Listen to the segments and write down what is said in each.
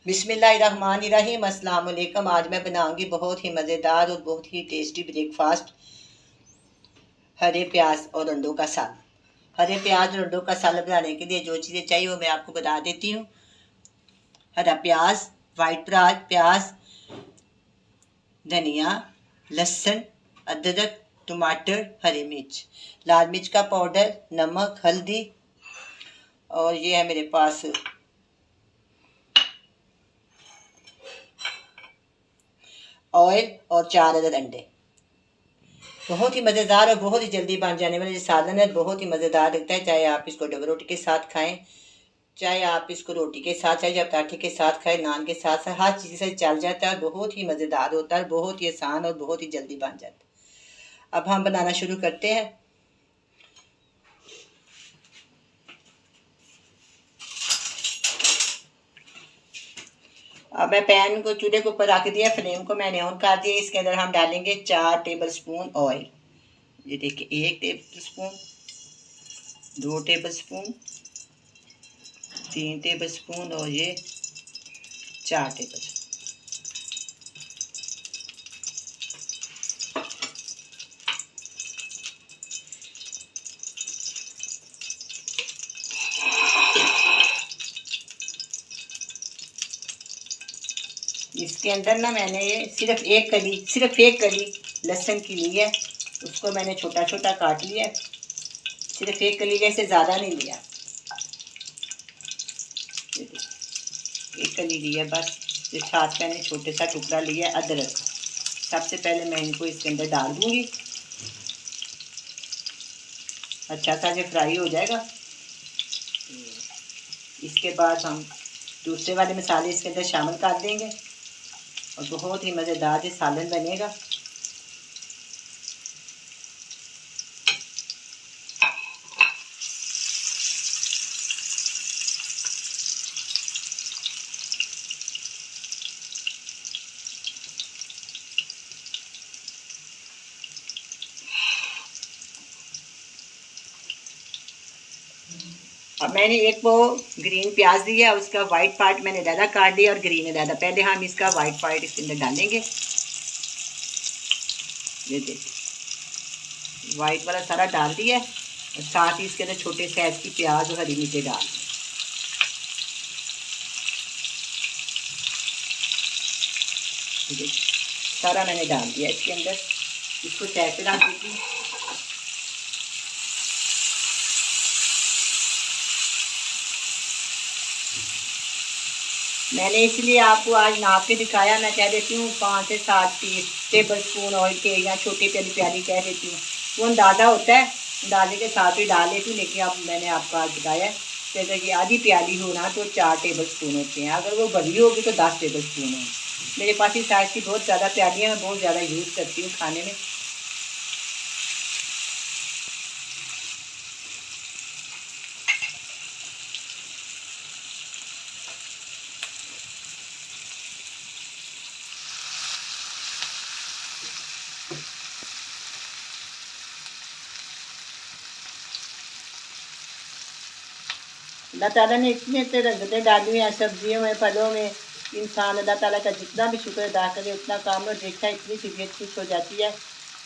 बिस्मिल्लाहिर्रहमानिर्रहीम। अस्सलाम वालेकुम। आज मैं बनाऊंगी बहुत ही मज़ेदार और बहुत ही टेस्टी ब्रेकफास्ट, हरे प्याज और अंडों का साग। हरे प्याज और अंडों का साग बनाने के लिए जो चीज़ें चाहिए वो मैं आपको बता देती हूँ। हरा प्याज, वाइट प्याज, धनिया, लहसुन, अदरक, टमाटर, हरी मिर्च, लाल मिर्च का पाउडर, नमक, हल्दी, और ये है मेरे पास ऑयल और 4 अदद अंडे। बहुत ही मज़ेदार और बहुत ही जल्दी बन जाने वाला ये सालन है। बहुत ही मज़ेदार लगता है, चाहे आप इसको डबल रोटी के साथ खाएं, चाहे आप इसको रोटी के साथ, चाहे आप पराठे के साथ खाएं, नान के साथ, हर चीज़ से चल जाता है। बहुत ही मज़ेदार होता है, बहुत ही आसान और बहुत ही जल्दी बन जाता है। अब हम बनाना शुरू करते हैं। अब मैं पैन को चूल्हे के ऊपर रख दिया, फ्लेम को मैंने ऑन कर दिया। इसके अंदर हम डालेंगे 4 टेबल स्पून ऑयल। ये देखिए, 1 table spoon, 2 table spoon, 3 table spoon और ये 4 टेबल स्पून। इसके अंदर ना मैंने ये सिर्फ एक कली लहसुन की ली है। उसको मैंने छोटा छोटा काट लिया। सिर्फ एक कली लिया, इससे ज़्यादा नहीं लिया। एक कली ली है बस। ये साथ मैंने छोटे सा टुकड़ा लिया है अदरक। सबसे पहले मैं इनको इसके अंदर डाल दूँगी। अच्छा सा जो फ्राई हो जाएगा, इसके बाद हम दूसरे वाले मसाले इसके अंदर शामिल कर देंगे और बहुत ही मज़ेदार ये सालन बनेगा। अब मैंने एक वो ग्रीन प्याज दिया, उसका वाइट पार्ट मैंने ज़्यादा काट दिया और ग्रीन ज़्यादा। पहले हम इसका वाइट पार्ट इसके अंदर डालेंगे। ये देखिए, वाइट वाला सारा डाल दिया और साथ ही इसके अंदर छोटे साइज की प्याज और हरी मिर्चें डाल दी। सारा मैंने डाल दिया इसके अंदर। इसको साइड पे रख दीजिए। मैंने इसलिए आपको आज नाप के दिखाया। मैं कह देती हूँ 5 से 7 टेबल स्पून ऑयल के, या छोटी प्याली प्याली कह देती हूँ, वो अंदाज़ा होता है, अंदाजे के साथ ही डाल लेती हूँ। लेकिन अब मैंने आपको आज बताया कि अगर ये आधी प्याली हो ना तो 4 टेबल स्पून होते हैं, अगर वो बड़ी होगी तो 10 टेबल स्पून है। मेरे पास इस साइज़ की बहुत ज़्यादा प्यालियाँ, मैं बहुत ज़्यादा यूज़ करती हूँ खाने में। अल्लाह ताला ने इतने इतने रंगतें डाली हुई हैं सब्जियों में, फलों में। इंसान अल्लाह ताला का जितना भी शुक्र अदा करे उतना काम है। देखा इतनी तबीयत खुश हो जाती है।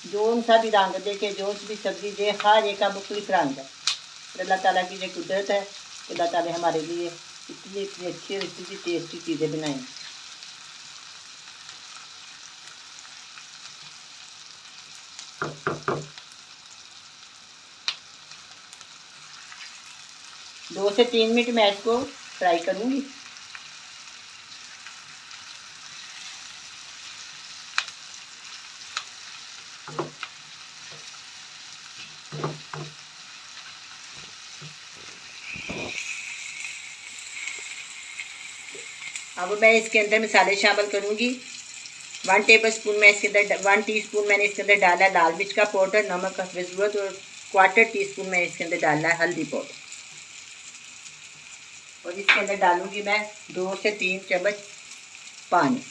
जो सा भी रंग देखे, जो सी भी सब्जी दे, हर एक का मुख्तलिफ रंग है। अल्लाह ताला की जो कुदरत है, अल्लाह ताला हमारे लिए इतनी इतनी अच्छी और इतनी टेस्टी चीज़ें बनाई। 2 से 3 मिनट मैं इसको फ्राई करूँगी। अब मैं इसके अंदर मसाले शामिल करूँगी। 1 टेबल स्पून मैं इसके अंदर 1 टीस्पून मैंने इसके अंदर डाला है लाल मिर्च का पाउडर, नमक का ज़रूरत, और 1/4 टीस्पून मैं इसके अंदर डालना है हल्दी पाउडर। और इसके अंदर डालूँगी मैं 2 से 3 चम्मच पानी।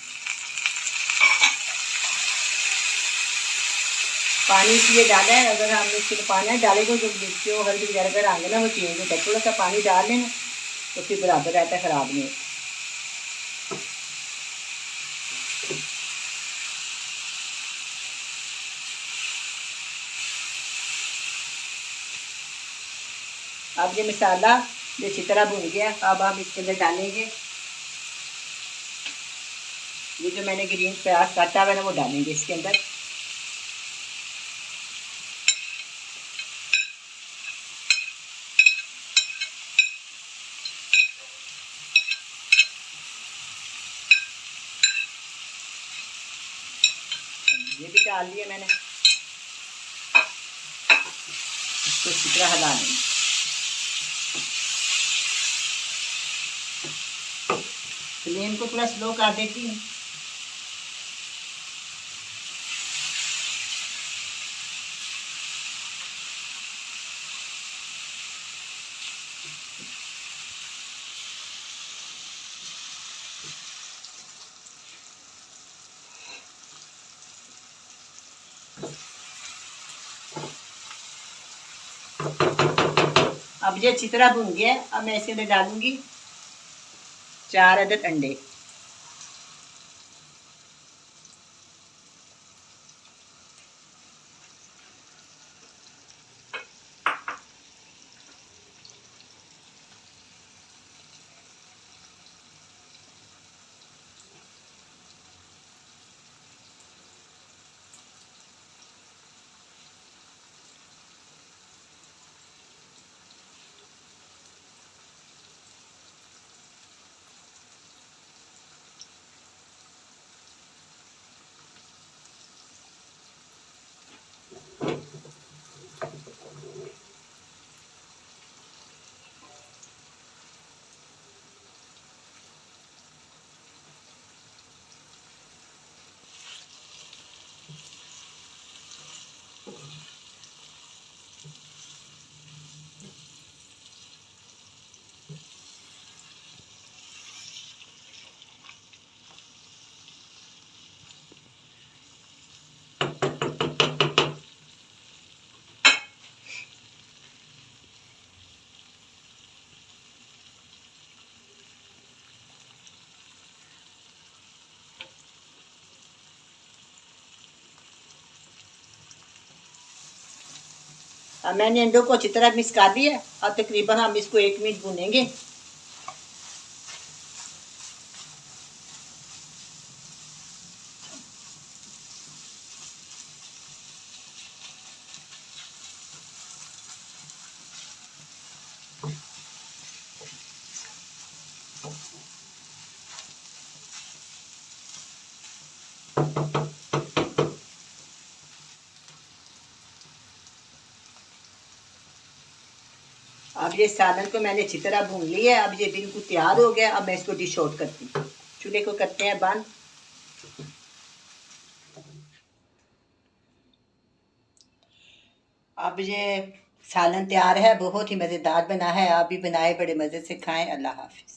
पानी इसलिए डाला है, अगर हम इसके पानी डालेंगे तो मिर्ची और हल्दी वगैरह का रंग ना वो चेंज होता है। थोड़ा सा पानी डाल लेना तो फिर बराबर रहता है, ख़राब नहीं होता। अब ये मसाला ये अच्छी तरह भून गया। अब हम इसके अंदर डालेंगे ये जो मैंने ग्रीन प्याज काटा हुआ है ना, वो डालेंगे इसके अंदर। ये भी डाल दिए मैंने। इसको अच्छी तरह हिला लेंगे। फ्लेम को थोड़ा स्लो कर देती हूँ। अब ये अच्छी तरह भून गया है। अब मैं इसके अंदर डालूंगी 4 अदद अंडे। अब मैंने अंडों को अच्छी तरह मिक्स कर दिया। अब तकरीबन हम इसको 1 मिनट भूनेंगे। अब ये सालन को मैंने अच्छी तरह भून लिया है। अब ये बिल्कुल तैयार हो गया। अब मैं इसको डिश आउट करती हूँ। चूल्हे को करते हैं बंद। अब ये सालन तैयार है। बहुत ही मज़ेदार बना है। आप भी बनाए, बड़े मज़े से खाएं। अल्लाह हाफिज़।